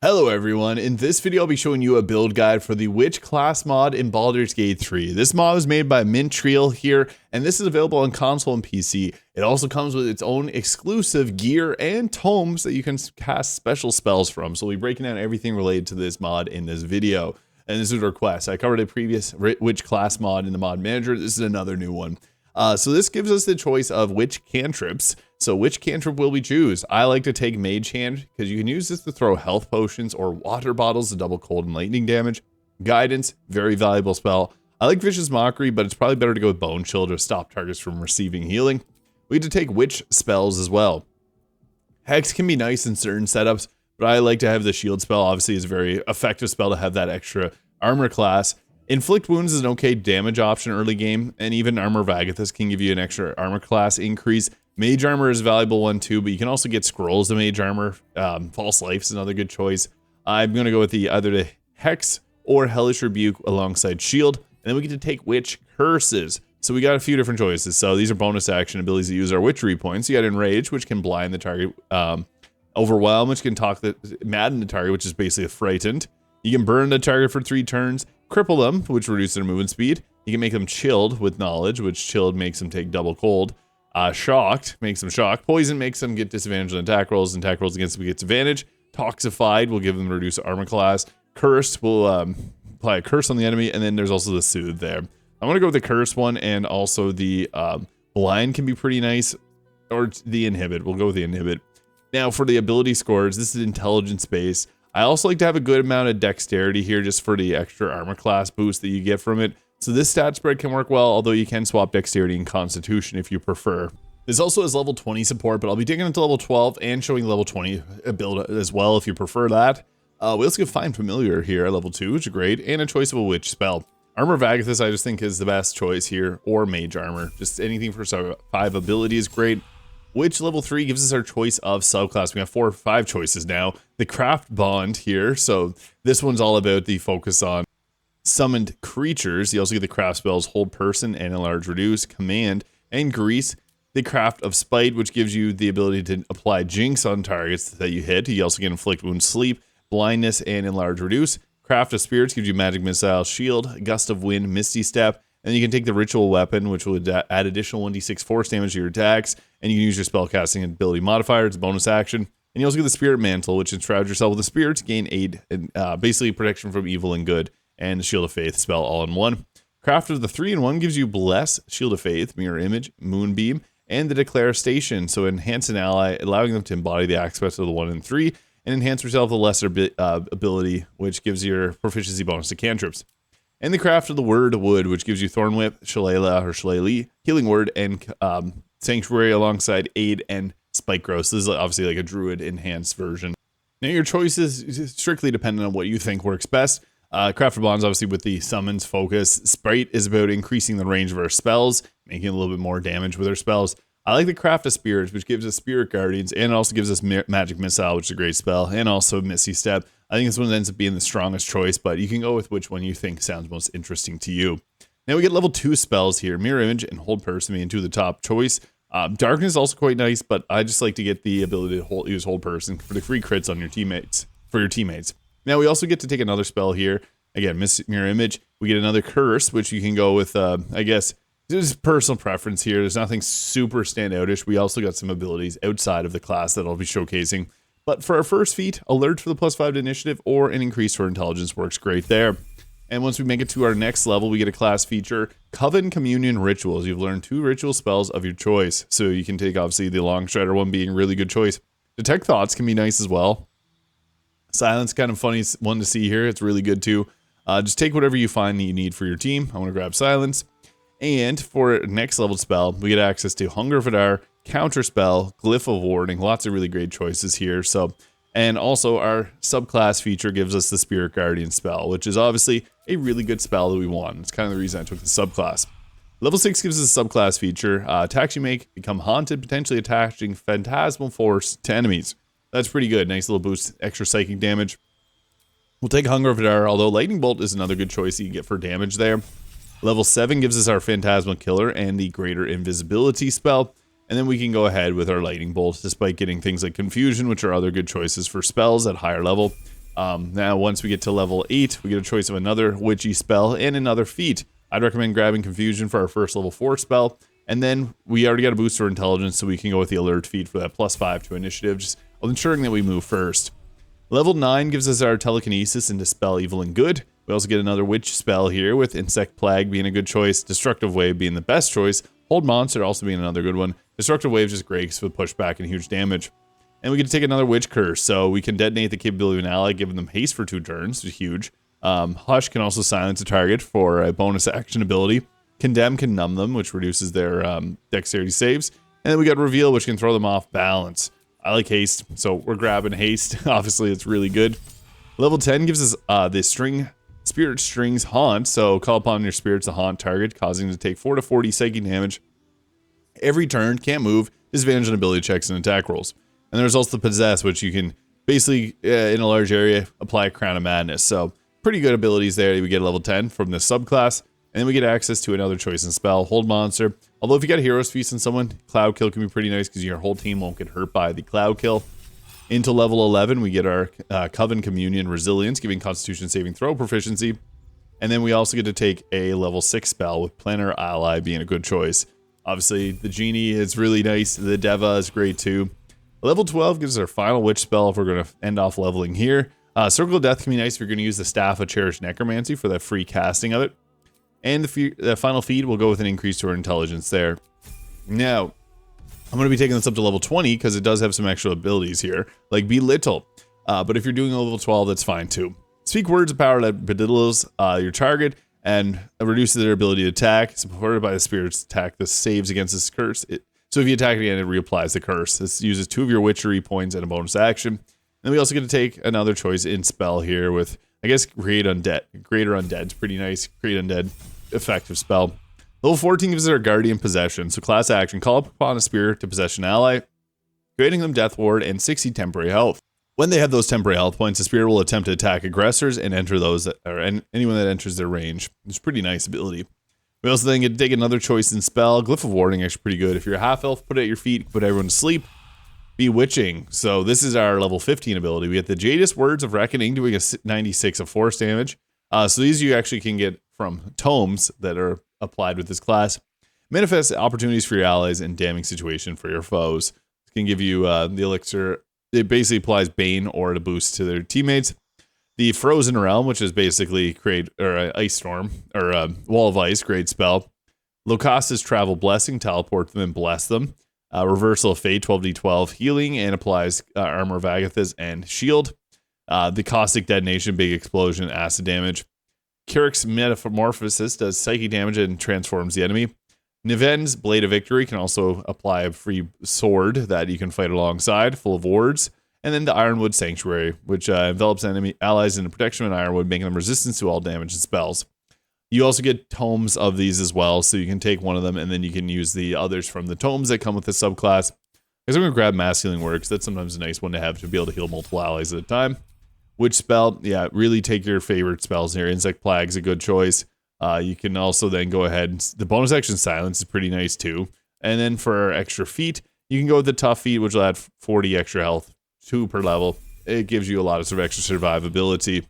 Hello everyone, in this video I'll be showing you a build guide for the Witch class mod in Baldur's Gate 3. This mod was made by Myntreal here, and this is available on console and PC. It also comes with its own exclusive gear and tomes that you can cast special spells from, so we'll be breaking down everything related to this mod in this video. And this is a request. I covered a previous Witch class mod in the mod manager. This is another new one. So this gives us the choice of which cantrips. So which cantrip will we choose? I like to take Mage Hand because you can use this to throw health potions or water bottles to double cold and lightning damage. Guidance, very valuable spell. I like Vicious Mockery, but it's probably better to go with Bone Chill to stop targets from receiving healing. We get to take witch spells as well. Hex can be nice in certain setups, but I like to have the shield spell. Obviously, it's a very effective spell to have that extra armor class. Inflict Wounds is an okay damage option early game, and even Armor of Agathis can give you an extra armor class increase. Mage Armor is a valuable one too, but you can also get Scrolls of Mage Armor. False Life is another good choice. I'm going to go with either the Hex or Hellish Rebuke alongside Shield, and then we get to take Witch Curses. So we got a few different choices. So these are bonus action abilities that use our witchery points. You got Enrage, which can blind the target. Overwhelm, which can madden the target, which is basically frightened. You can burn the target for 3 turns. Cripple them, which reduces their movement speed. You can make them chilled with knowledge, which chilled makes them take double cold. Shocked makes them shocked. Poison makes them get disadvantage on attack rolls, and attack rolls against them gets advantage. Toxified will give them reduced armor class. Cursed will apply a curse on the enemy, and then there's also the soothe there. I'm gonna go with the curse one, and also the blind can be pretty nice, or the inhibit. We'll go with the inhibit. Now for the ability scores, this is intelligence based. I also like to have a good amount of dexterity here just for the extra armor class boost that you get from it. So this stat spread can work well, although you can swap dexterity and constitution if you prefer. This also has level 20 support, but I'll be digging into level 12 and showing level 20 build as well if you prefer that. We also get Find Familiar here at level 2, which is great, and a choice of a witch spell. Armor of Agathis I just think is the best choice here, or Mage Armor. Just anything for 5 ability is great. Which level 3 gives us our choice of subclass. We have 4 or 5 choices now. The Craft Bond here, so this one's all about the focus on summoned creatures. You also get the craft spells Hold Person and Enlarge Reduce, Command, and Grease. The Craft of Spite, which gives you the ability to apply Jinx on targets that you hit. You also get Inflict Wound, Sleep, Blindness, and Enlarge Reduce. Craft of Spirits gives you Magic Missile, Shield, Gust of Wind, Misty Step. And you can take the Ritual Weapon, which would add additional 1d6 force damage to your attacks. And you can use your spellcasting ability modifier. It's a bonus action. And you also get the Spirit Mantle, which enshrouds yourself with the spirit to gain aid and basically protection from evil and good. And the Shield of Faith spell all in one. Craft of the 3-in-1 gives you Bless, Shield of Faith, Mirror Image, Moonbeam, and the Declare Station. So enhance an ally, allowing them to embody the aspects of the 1 and 3, and enhance yourself the lesser ability, which gives your proficiency bonus to cantrips. And the Craft of the Word Wood, which gives you Thorn Whip, Shillelagh or Shillelagh, Healing Word, and Sanctuary alongside Aid and Spike Growth. So this is obviously like a Druid enhanced version. Now your choices is strictly dependent on what you think works best. Craft of Bonds, obviously with the summons focus. Sprite is about increasing the range of our spells, making a little bit more damage with our spells. I like the Craft of Spirits, which gives us Spirit Guardians, and it also gives us Magic Missile, which is a great spell, and also Misty Step. I think this one ends up being the strongest choice, but you can go with which one you think sounds most interesting to you. Now we get level 2 spells here. Mirror Image and Hold Person being 2 of the top choice. Darkness is also quite nice, but I just like to get the ability to use Hold Person for the free crits on your teammates, Now we also get to take another spell here. Again, Mirror Image. We get another Curse, which you can go with, I guess, this is personal preference here. There's nothing super standoutish. We also got some abilities outside of the class that I'll be showcasing. But for our first feat, Alert for the +5 to Initiative or an increase for Intelligence works great there. And once we make it to our next level, we get a class feature, Coven Communion Rituals. You've learned 2 ritual spells of your choice. So you can take, obviously, the Long Strider one being a really good choice. Detect Thoughts can be nice as well. Silence, kind of funny one to see here. It's really good too. Just take whatever you find that you need for your team. I want to grab Silence. And for next level spell, we get access to Hunger Vidar, Counter Spell, Glyph of Warding. Lots of really great choices here. So, and also our subclass feature gives us the Spirit Guardian spell, which is obviously a really good spell that we want. It's kind of the reason I took the subclass. Level 6 gives us a subclass feature. Attacks you make become haunted, potentially attaching phantasmal force to enemies. That's pretty good. Nice little boost, extra psychic damage. We'll take Hunger Vidar, although Lightning Bolt is another good choice you get for damage there. Level 7 gives us our Phantasmal Killer and the Greater Invisibility spell. And then we can go ahead with our Lightning Bolt, despite getting things like Confusion, which are other good choices for spells at higher level. Now, once we get to level 8, we get a choice of another witchy spell and another feat. I'd recommend grabbing Confusion for our first level 4 spell, and then we already got a boost for intelligence, so we can go with the alert feat for that +5 to initiative, just ensuring that we move first. Level 9 gives us our telekinesis and dispel evil and good. We also get another witch spell here, with insect plague being a good choice, destructive wave being the best choice, hold monster also being another good one. Destructive wave is just great for pushback and huge damage. And we get to take another witch curse, so we can detonate the capability of an ally, giving them haste for 2 turns, which is huge. Hush can also silence a target for a bonus action ability. Condemn can numb them, which reduces their dexterity saves. And then we got Reveal, which can throw them off balance. I like haste, so we're grabbing haste. Obviously, it's really good. Level 10 gives us the Spirit Strings Haunt, so call upon your spirits to haunt target, causing them to take 4 to 40 psychic damage every turn, can't move, disadvantage on ability checks and attack rolls. And there's also the Possess, which you can basically, in a large area, apply a Crown of Madness. So pretty good abilities there. We get level 10 from this subclass. And then we get access to another choice in spell, Hold Monster. Although if you got Hero's Feast on someone, Cloud Kill can be pretty nice because your whole team won't get hurt by the Cloud Kill. Into level 11, we get our Coven Communion Resilience, giving Constitution saving throw proficiency. And then we also get to take a level 6 spell, with Planner Ally being a good choice. Obviously, the Genie is really nice. The Deva is great too. Level 12 gives us our final witch spell if we're going to end off leveling here. Circle of Death can be nice if you're going to use the Staff of Cherished Necromancy for that free casting of it. And the final feed will go with an increase to our intelligence there. Now, I'm going to be taking this up to level 20 because it does have some extra abilities here, like Belittle. But if you're doing a level 12, that's fine too. Speak words of power that bediddles your target and reduces their ability to attack. Supported by the Spirit's attack, this saves against this curse. So if you attack again, it reapplies the curse. This uses 2 of your witchery points and a bonus action. Then we also get to take another choice in spell here with, I guess, Create Undead. Greater Undead. It's pretty nice. Create Undead. Effective spell. Level 14 gives us our Guardian Possession. So class action, call upon a spirit to possess an ally, creating them Death Ward and 60 temporary health. When they have those temporary health points, the spirit will attempt to attack aggressors and enter those that, or anyone that enters their range. It's a pretty nice ability. We also then get to take another choice in spell. Glyph of Warding, actually pretty good. If you're a half elf, put it at your feet, put everyone to sleep. Bewitching. So this is our level 15 ability. We get the Jadis Words of Reckoning, doing a 96 of force damage. So these you actually can get from tomes that are applied with this class. Manifest opportunities for your allies and damning situation for your foes. It can give you the elixir. It basically applies Bane or a boost to their teammates. The Frozen Realm, which is basically Ice Storm, or Wall of Ice, great spell. Locasta's Travel Blessing, teleport them and bless them. Reversal of Fate, 12d12 healing, and applies Armor of Agathis and Shield. The Caustic Detonation, big explosion, acid damage. Kirik's Metamorphosis does psychic damage and transforms the enemy. Niven's Blade of Victory can also apply a free sword that you can fight alongside, full of wards. And then the Ironwood Sanctuary, which envelops enemy allies in the protection of an Ironwood, making them resistant to all damage and spells. You also get tomes of these as well, so you can take one of them and then you can use the others from the tomes that come with the subclass. Because I'm going to grab Mass Healing Works. That's sometimes a nice one to have to be able to heal multiple allies at a time. Which spell? Yeah, really take your favorite spells here. Insect Plague's a good choice. You can also then go ahead. The bonus action Silence is pretty nice too. And then for extra feat, you can go with the Tough Feat, which will add 40 extra health, 2 per level. It gives you a lot of sort of extra survivability.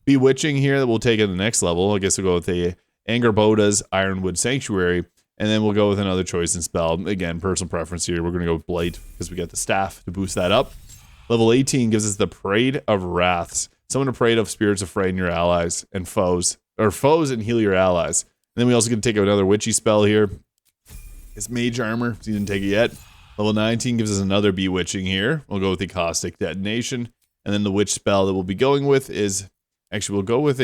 Bewitching here that we'll take at the next level. I guess we'll go with the Angerboda's Ironwood Sanctuary. And then we'll go with another choice in spell. Again, personal preference here. We're going to go with Blight because we got the staff to boost that up. Level 18 gives us the Parade of Wraths. Summon a parade of spirits of frighten your allies and foes, or foes and heal your allies. And then we also get to take another witchy spell here. It's Mage Armor, so you didn't take it yet. Level 19 gives us another Bewitching here. We'll go with the Caustic Detonation. And then the witch spell that we'll be going with is, actually we'll go with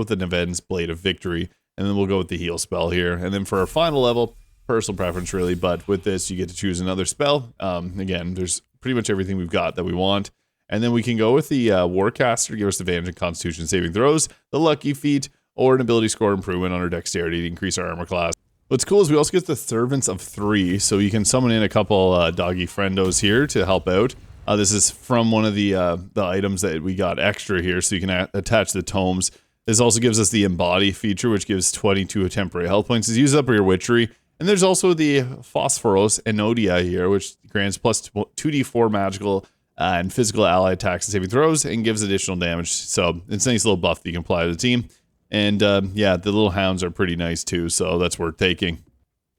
the Niven's Blade of Victory. And then we'll go with the heal spell here. And then for our final level, personal preference really, but with this you get to choose another spell. Again, there's pretty much everything we've got that we want. And then we can go with the Warcaster, give us advantage in Constitution saving throws, the Lucky Feat, or an ability score improvement on our Dexterity to increase our armor class. What's cool is we also get the Servants of 3, so you can summon in a couple doggy friendos here to help out. This is from one of the items that we got extra here, so you can attach the tomes. This also gives us the Embody feature, which gives 22 temporary health points. It's used up your witchery. And there's also the Phosphoros Enodia here, which grants plus 2d4 magical and physical ally attacks and saving throws, and gives additional damage. So it's a nice little buff that you can apply to the team. And yeah, the little hounds are pretty nice too, so that's worth taking.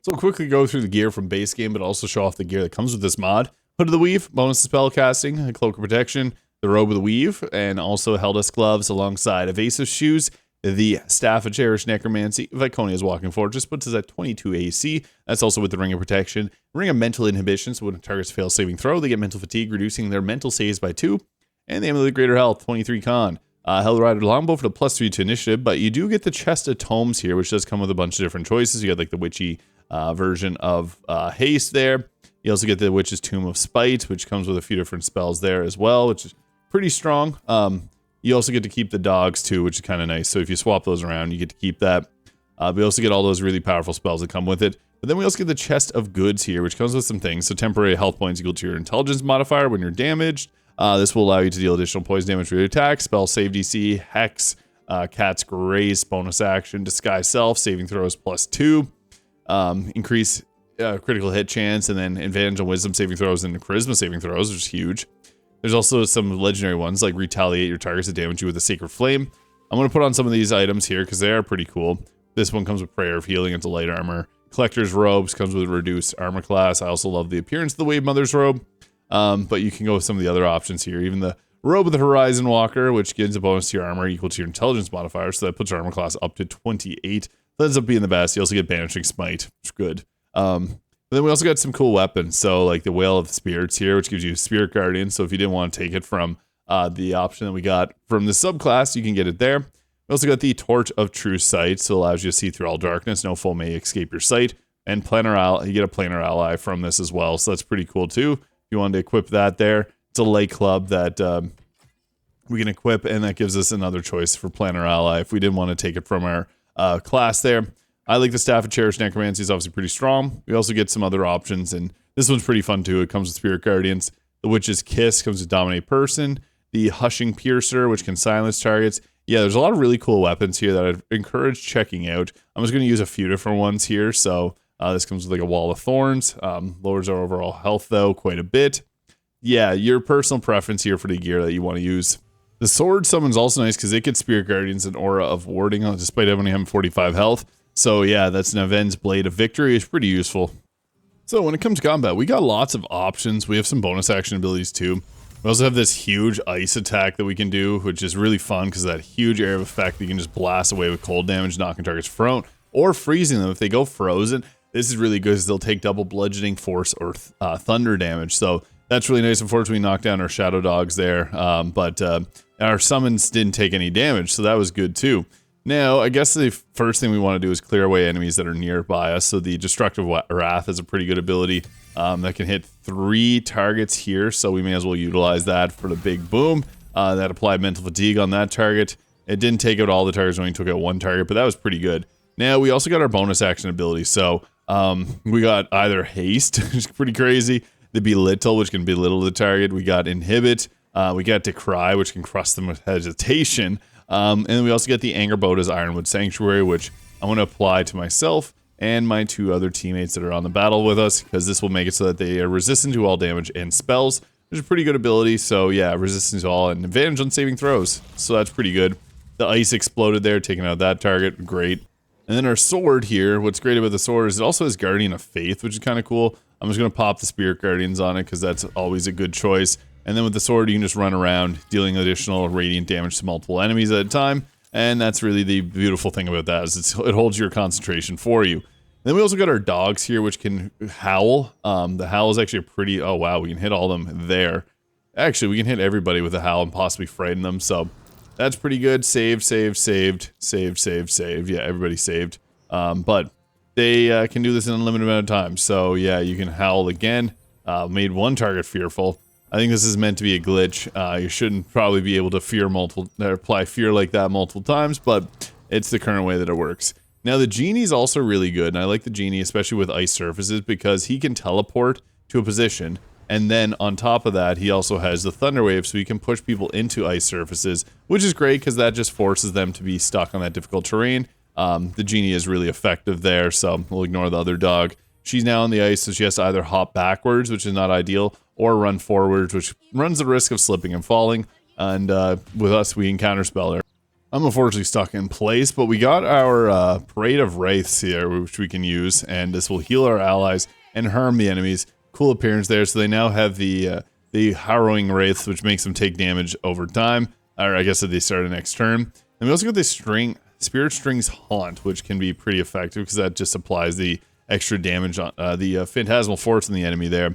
So we'll quickly go through the gear from base game, but also show off the gear that comes with this mod. Hood of the Weave, bonus to spell casting, a cloak of protection, the robe of the weave, and also Heldas gloves alongside evasive shoes. The Staff of Cherished Necromancy, Viconia's Walking Fortress puts us at 22 AC. That's also with the Ring of Protection. Ring of Mental Inhibition, so when targets fail saving throw, they get mental fatigue, reducing their mental saves by 2. And the Amulet of Greater Health, 23 con. Hellrider Longbow for the +3 to initiative, but you do get the Chest of Tomes here, which does come with a bunch of different choices. You got like the witchy version of haste there. You also get the Witch's Tomb of Spite, which comes with a few different spells there as well, which is pretty strong. You also get to keep the dogs too, which is kind of nice. So if you swap those around, you get to keep that. We also get all those really powerful spells that come with it. But then we also get the Chest of Goods here, which comes with some things. So temporary health points equal to your intelligence modifier when you're damaged. This will allow you to deal additional poison damage for your attack, spell save DC, Hex, Cat's Grace, bonus action, Disguise Self, saving throws +2, increase critical hit chance, and then advantage on wisdom saving throws and charisma saving throws, which is huge. There's also some legendary ones like retaliate your targets that damage you with a sacred flame. I'm going to put on some of these items here because they are pretty cool. This one comes with prayer of healing into light armor. Collector's robes comes with reduced armor class. I also love the appearance of the Wave Mother's robe. But you can go with some of the other options here. Even the robe of the Horizon Walker, which gives a bonus to your armor equal to your intelligence modifier. So that puts your armor class up to 28. That ends up being the best. You also get banishing smite, which is good. But then we also got some cool weapons. So like the Whale of the Spirits here, which gives you Spirit Guardian. So if you didn't want to take it from the option that we got from the subclass, you can get it there. We also got the Torch of True Sight. So it allows you to see through all darkness. No foe may escape your sight. And you get a planar ally from this as well. So that's pretty cool too. If you wanted to equip that there. It's a light club that we can equip. And that gives us another choice for planar ally if we didn't want to take it from our class there. I like the Staff of Cherished Necromancy. It's obviously pretty strong. We also get some other options, and this one's pretty fun too. It comes with Spirit Guardians. The Witch's Kiss comes with Dominate Person. The Hushing Piercer, which can silence targets. Yeah, there's a lot of really cool weapons here that I'd encourage checking out. I'm just going to use a few different ones here. So this comes with like a Wall of Thorns. Lowers our overall health, though, quite a bit. Yeah, your personal preference here for the gear that you want to use. The Sword Summon's also nice because it gets Spirit Guardians and Aura of Warding, despite only having 45 health. So yeah, that's an Aven's Blade of Victory. It's pretty useful. So when it comes to combat, we got lots of options. We have some bonus action abilities too. We also have this huge ice attack that we can do, which is really fun because of that huge area of effect that you can just blast away with cold damage, knocking targets prone, or freezing them. If they go frozen, this is really good because they'll take double bludgeoning, force, or thunder damage. So that's really nice. Unfortunately, we knocked down our shadow dogs there, but our summons didn't take any damage, so that was good too. Now, I guess the first thing we want to do is clear away enemies that are nearby us. So the Destructive Wrath is a pretty good ability that can hit 3 targets here. So we may as well utilize that for the big boom. That applied mental fatigue on that target. It didn't take out all the targets, only took out 1 target, but that was pretty good. Now, we also got our bonus action ability. So we got either Haste, which is pretty crazy. The Belittle, which can belittle the target. We got Inhibit. We got Decry, which can crush them with hesitation. And then we also get the Anger Boda's Ironwood Sanctuary, which I want to apply to myself and my 2 other teammates that are on the battle with us, because this will make it so that they are resistant to all damage and spells, which is a pretty good ability. So yeah, resistance to all and advantage on saving throws. So that's pretty good. The ice exploded there, taking out that target. Great. And then our sword here, what's great about the sword is it also has Guardian of Faith, which is kind of cool. I'm just going to pop the Spirit Guardians on it because that's always a good choice. And then with the sword, you can just run around dealing additional radiant damage to multiple enemies at a time. And that's really the beautiful thing about that, is it holds your concentration for you. Then we also got our dogs here, which can howl. The howl is actually a pretty... Oh, wow, we can hit all of them there. Actually, we can hit everybody with a howl and possibly frighten them. So that's pretty good. Saved. Yeah, everybody saved. But they can do this in an unlimited amount of time. So yeah, you can howl again. Made 1 target fearful. I think this is meant to be a glitch. You shouldn't probably be able to apply fear like that multiple times, but it's the current way that it works. Now the Genie's also really good, and I like the Genie, especially with ice surfaces, because he can teleport to a position, and then on top of that, he also has the Thunder Wave, so he can push people into ice surfaces, which is great because that just forces them to be stuck on that difficult terrain. The Genie is really effective there, so we'll ignore the other dog. She's now on the ice, so she has to either hop backwards, which is not ideal, or run forwards, which runs the risk of slipping and falling. And with us, we can counterspell her. I'm unfortunately stuck in place, but we got our Parade of Wraiths here, which we can use, and this will heal our allies and harm the enemies. Cool appearance there. So they now have the Harrowing Wraiths, which makes them take damage over time, or I guess if they start a next turn. And we also got this Spirit Strings Haunt, which can be pretty effective because that just applies the extra damage on the Phantasmal Force on the enemy there.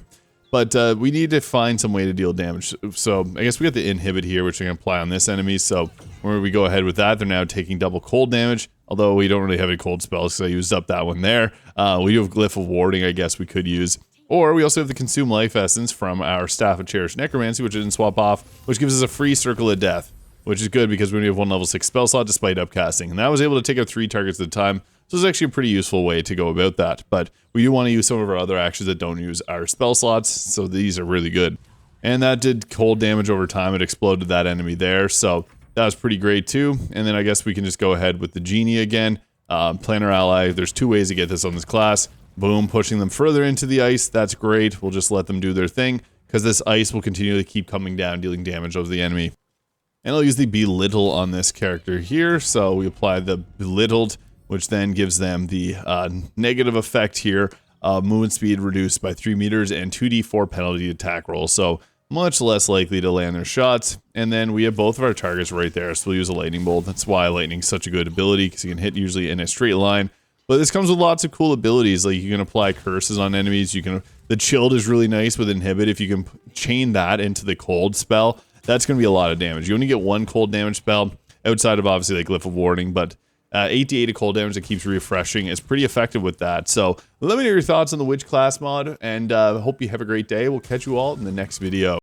But we need to find some way to deal damage. So I guess we got the Inhibit here, which we can apply on this enemy. So when we go ahead with that, they're now taking double cold damage. Although we don't really have any cold spells because I used up that one there. We do have Glyph of Warding, I guess we could use. Or we also have the Consume Life Essence from our Staff of Cherished Necromancy, which didn't swap off, which gives us a free Circle of Death, which is good because we only have one level 6 spell slot despite upcasting. And that was able to take out 3 targets at a time. So it's actually a pretty useful way to go about that. But we do want to use some of our other actions that don't use our spell slots, so these are really good. And that did cold damage over time. It exploded that enemy there, so that was pretty great too. And then I guess we can just go ahead with the Genie again. Plan our ally. There's 2 ways to get this on this class. Boom, pushing them further into the ice. That's great. We'll just let them do their thing, because this ice will continue to keep coming down, dealing damage over the enemy. And I'll use the Belittle on this character here. So we apply the Belittled, which then gives them the negative effect here. Movement speed reduced by 3 meters and 2d4 penalty attack roll. So much less likely to land their shots. And then we have both of our targets right there. So we'll use a Lightning Bolt. That's why Lightning's such a good ability, because you can hit usually in a straight line. But this comes with lots of cool abilities. Like you can apply curses on enemies. The Chilled is really nice with Inhibit. If you can chain that into the cold spell, that's going to be a lot of damage. You only get 1 cold damage spell outside of obviously like Glyph of Warding, but 88 of cold damage that keeps refreshing is pretty effective with that. So let me know your thoughts on the Witch class mod, and hope you have a great day. We'll catch you all in the next video.